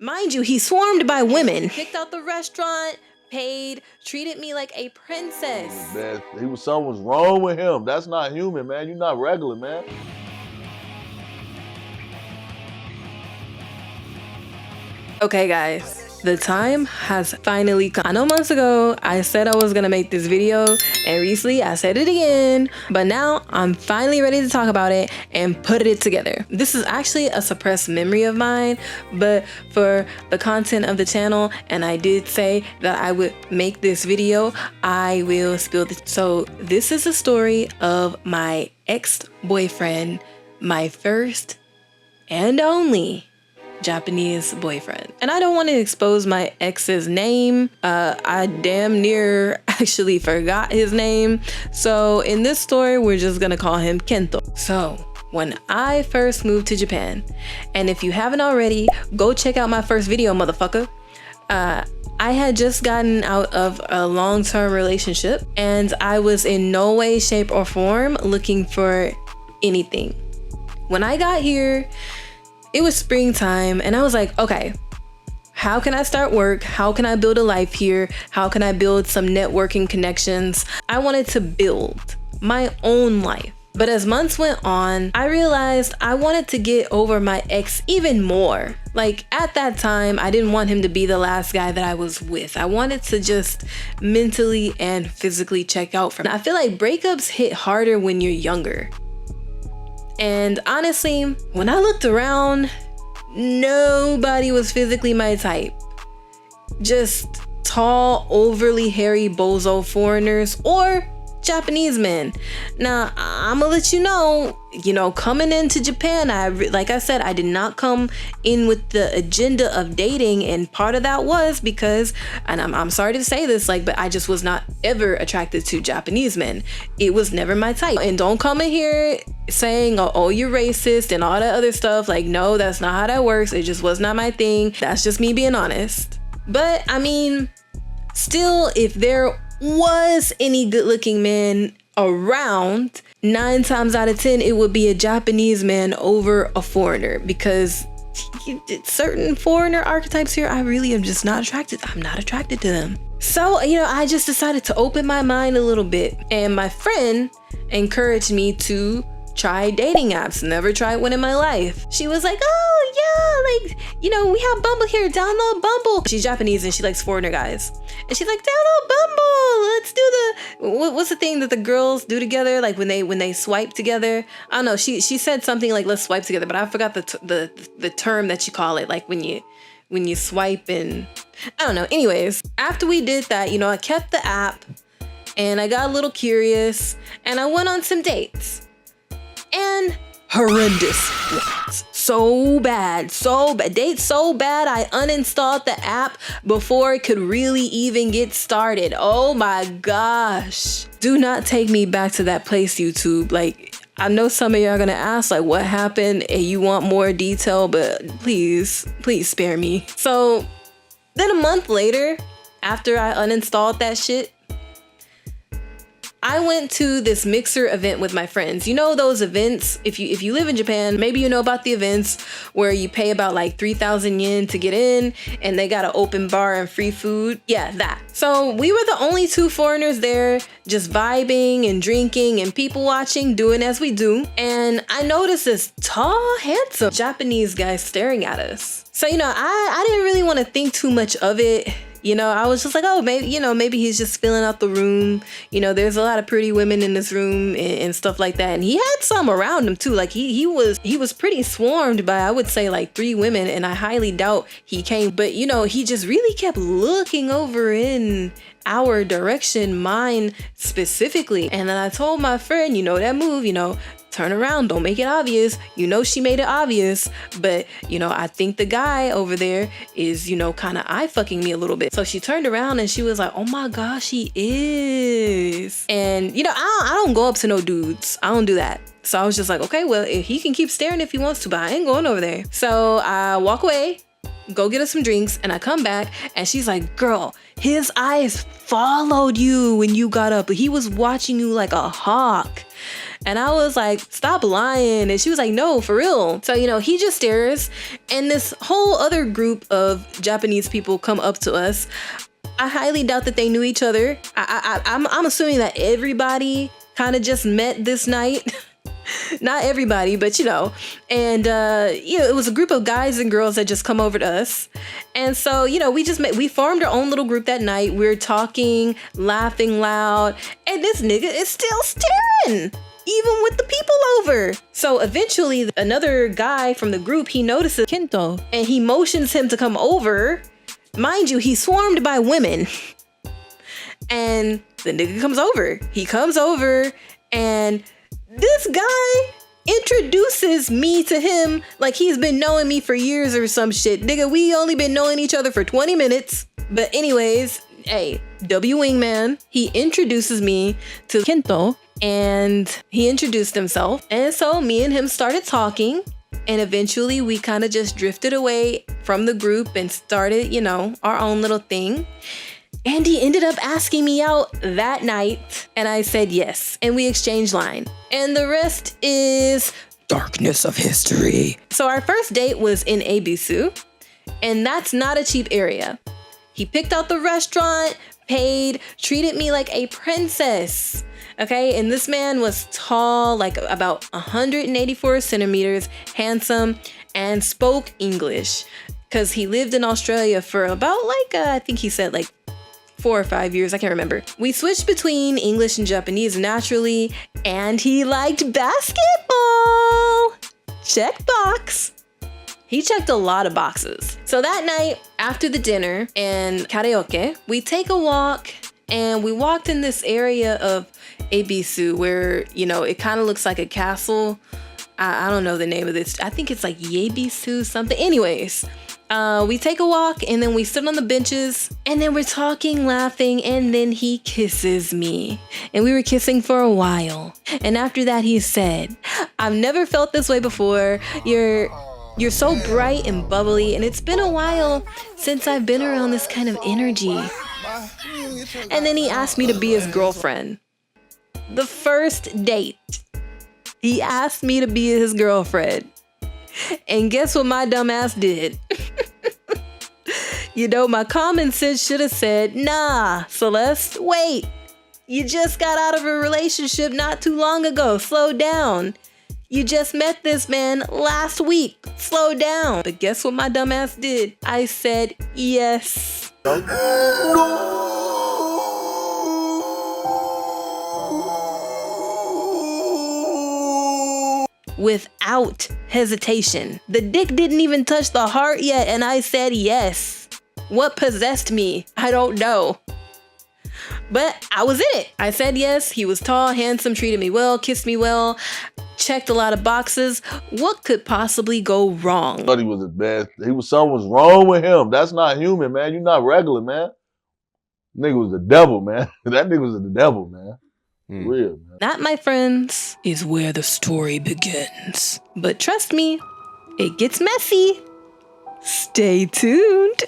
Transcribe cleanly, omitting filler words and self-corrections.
Mind you, he's swarmed by women. Picked out the restaurant, paid, treated me like a princess. Man, something was wrong with him. That's not human, man. You're not regular, man. Okay, guys. The time has finally come. I know months ago I said I was gonna make this video, and recently I said it again, but now I'm finally ready to talk about it and put it together. This is actually a suppressed memory of mine, but for the content of the channel, and I did say that I would make this video, I will spill this. So this is a story of my ex-boyfriend, my first and only Japanese boyfriend. And I don't want to expose my ex's name. I damn near actually forgot his name. So in this story, we're just gonna call him Kento. So when I first moved to Japan, and if you haven't already, go check out my first video, motherfucker. I had just gotten out of a long-term relationship, and I was in no way, shape, or form looking for anything. When I got here, it was springtime, and I was like, okay, how can I start work? How can I build a life here? How can I build some networking connections? I wanted to build my own life. But as months went on, I realized I wanted to get over my ex even more. Like at that time, I didn't want him to be the last guy that I was with. I wanted to just mentally and physically check out from him. I feel like breakups hit harder when you're younger. And honestly, when I looked around, nobody was physically my type. Just tall, overly hairy bozo foreigners or Japanese men. Now, I'm gonna let you know, coming into Japan, like I said, I did not come in with the agenda of dating, and part of that was because, and I'm sorry to say this, but I just was not ever attracted to Japanese men. It was never my type. And don't come in here saying, oh, you're racist and all that other stuff. No, that's not how that works. It just was not my thing. That's just me being honest. But I mean, still, if there was any good-looking men around, 9 times out of 10 it would be a Japanese man over a foreigner, because certain foreigner archetypes here, I really am just not attracted. I'm not attracted to them. So I just decided to open my mind a little bit, and my friend encouraged me to try dating apps. Never tried one in my life. She was like, oh yeah, we have Bumble here, download Bumble. She's Japanese and she likes foreigner guys, and she's like, download Bumble, let's do what's the thing that the girls do together, when they swipe together. I don't know, she said something like, let's swipe together, but I forgot the term that you call it, when you swipe, and I don't know. Anyways, after we did that, I kept the app and I got a little curious and I went on some dates. And horrendous ones. So bad. Dates so bad, I uninstalled the app before it could really even get started. Oh my gosh. Do not take me back to that place, YouTube. I know some of y'all are gonna ask, what happened, and you want more detail, but please spare me. So then a month later, after I uninstalled that shit, I went to this mixer event with my friends. Those events, if you live in Japan, maybe you know about the events where you pay about 3,000 yen to get in, and they got an open bar and free food. Yeah, that. So we were the only 2 foreigners there, just vibing and drinking and people watching, doing as we do. And I noticed this tall, handsome Japanese guy staring at us. So, I didn't really want to think too much of it. I was just like, oh, maybe he's just filling out the room. There's a lot of pretty women in this room and stuff like that. And he had some around him too. He was pretty swarmed by, I would say, 3 women, and I highly doubt he came. But he just really kept looking over in our direction, mine specifically. And then I told my friend, that move, turn around, don't make it obvious. She made it obvious, but I think the guy over there is, kind of eye fucking me a little bit. So she turned around and she was like, oh my gosh, he is. And I don't go up to no dudes. I don't do that. So I was just like, okay, well, if he can keep staring if he wants to, but I ain't going over there. So I walk away, go get us some drinks, and I come back and she's like, girl, his eyes followed you when you got up. He was watching you like a hawk. And I was like, stop lying. And she was like, no, for real. So, he just stares. And this whole other group of Japanese people come up to us. I highly doubt that they knew each other. I'm assuming that everybody kind of just met this night. Not everybody, but and it was a group of guys and girls that just come over to us. And so, we formed our own little group that night. We were talking, laughing loud, and this nigga is still staring, even with the people over. So eventually another guy from the group, he notices Kento and he motions him to come over. Mind you, he's swarmed by women. And the nigga comes over. He comes over and this guy introduces me to him like he's been knowing me for years or some shit. Nigga, we only been knowing each other for 20 minutes. But anyways, hey, W Wingman, he introduces me to Kento and he introduced himself. And so me and him started talking. And eventually we kind of just drifted away from the group and started, our own little thing. And he ended up asking me out that night. And I said yes. And we exchanged line. And the rest is darkness of history. So our first date was in Ebisu. And that's not a cheap area. He picked out the restaurant, paid, treated me like a princess. Okay, and this man was tall, like about 184 centimeters, handsome, and spoke English. Because he lived in Australia for about I think he said 4 or 5 years, I can't remember. We switched between English and Japanese naturally, and he liked basketball. Check box. He checked a lot of boxes. So that night, after the dinner and karaoke, we take a walk, and we walked in this area of Ebisu where, it kind of looks like a castle. I don't know the name of this. I think it's like Yebisu something. Anyways, we take a walk and then we sit on the benches and then we're talking, laughing, and then he kisses me. And we were kissing for a while. And after that, he said, I've never felt this way before. You're so bright and bubbly, and it's been a while since I've been around this kind of energy. And then he asked me to be his girlfriend. The first date, he asked me to be his girlfriend. And guess what my dumb ass did? My common sense should have said, nah, Celeste, wait. You just got out of a relationship not too long ago. Slow down. You just met this man last week. Slow down. But guess what my dumb ass did? I said yes. Without hesitation. The dick didn't even touch the heart yet, and I said yes. What possessed me? I don't know. But I was in it. I said yes. He was tall, handsome, treated me well, kissed me well, checked a lot of boxes. What could possibly go wrong? I thought he was the best. Something was wrong with him. That's not human, man. You're not regular, man. Nigga was the devil, man. That nigga was the devil, man. Real, man. That, my friends, is where the story begins. But trust me, it gets messy. Stay tuned.